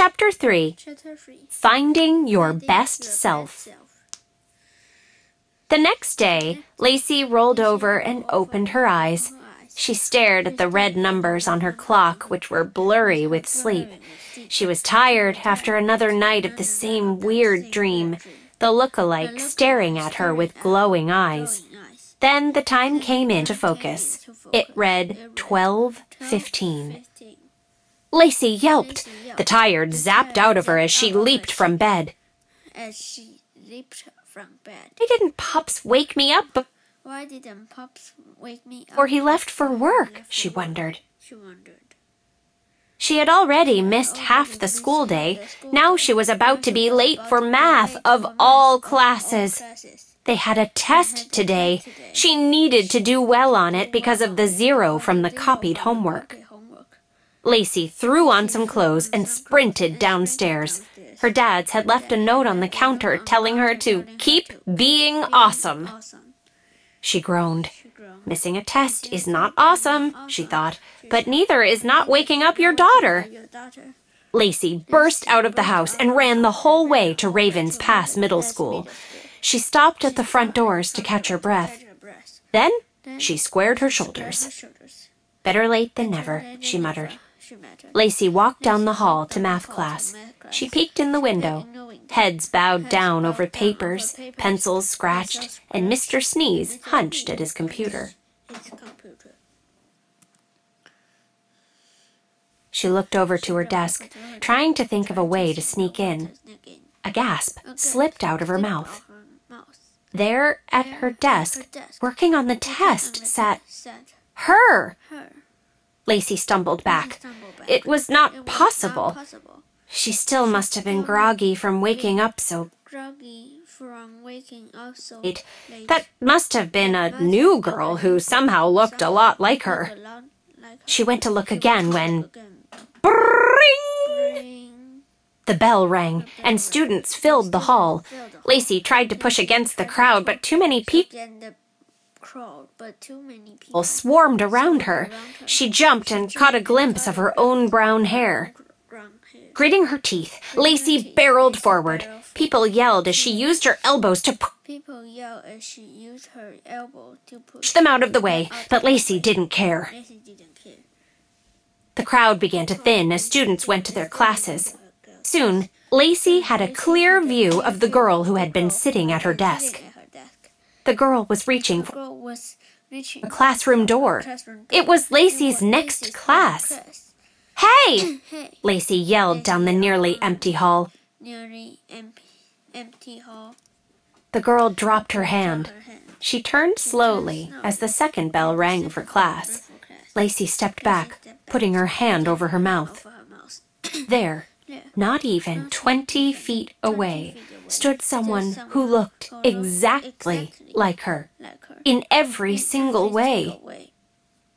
Chapter 3. Finding Your Best Self. The next day, Lacey rolled over and opened her eyes. She stared at the red numbers on her clock, which were blurry with sleep. She was tired after another night of the same weird dream, the look-alike staring at her with glowing eyes. Then the time came into focus. It read 12:15. Lacey yelped. The tired zapped out of her as she leaped from bed. Why didn't Pops wake me up? Why didn't Pops wake me up? Or he left for work, she wondered. She had already missed half the school day. Now she was about to be late for math of all classes. They had a test today. She needed to do well on it because of the 0 from the copied homework. Lacey threw on some clothes and sprinted downstairs. Her dad's had left a note on the counter telling her to keep being awesome. She groaned. Missing a test is not awesome, she thought, but neither is not waking up your daughter. Lacey burst out of the house and ran the whole way to Ravens Pass Middle School. She stopped at the front doors to catch her breath. Then she squared her shoulders. Better late than never, she muttered. Lacey walked down the hall to math class. She peeked in the window. Heads bowed down over papers, pencils scratched, and Mr. Sneeze hunched at his computer. She looked over to her desk, trying to think of a way to sneak in. A gasp slipped out of her mouth. There at her desk, working on the test, sat her. Lacey stumbled back. It was not possible. She still must have been groggy from waking up so late. That must have been a new girl who somehow looked a lot like her. She went to look again when... Bring! The bell rang, and students filled the hall. Lacey tried to push against the crowd, but too many people swarmed around her. She jumped and caught a glimpse of her own brown hair. Gritting her teeth, Lacey barreled forward. People yelled as she used her elbows to push them out of the way, but Lacey didn't care. The crowd began to thin as students went to their classes. Soon, Lacey had a clear view of the girl who had been sitting at her desk. The girl was reaching for the classroom door. It was Lacey's next class. Hey! Lacey yelled down the nearly empty hall. The girl dropped her hand. She turned slowly as the second bell rang for class. Lacey stepped back, putting her hand over her mouth. There, not even 20 feet away, stood someone who looked exactly like her, in every single way.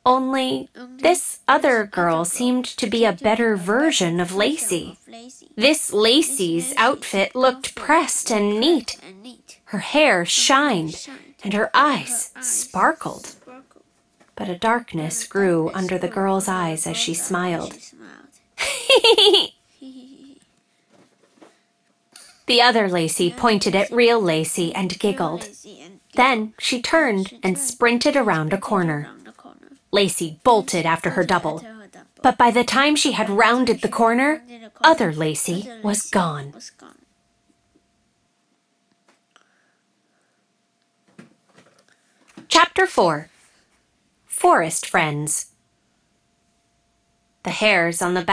Only this other girl seemed to be a better version of Lacey. This Lacey's outfit looked pressed and neat. Her hair shined, and her eyes sparkled. But a darkness grew under the girl's eyes as she smiled. The other Lacey pointed at real Lacey and giggled. Then she turned and sprinted around a corner. Lacey bolted after her double, but by the time she had rounded the corner, other Lacey was gone. Chapter 4. Forest Friends. The hairs on the back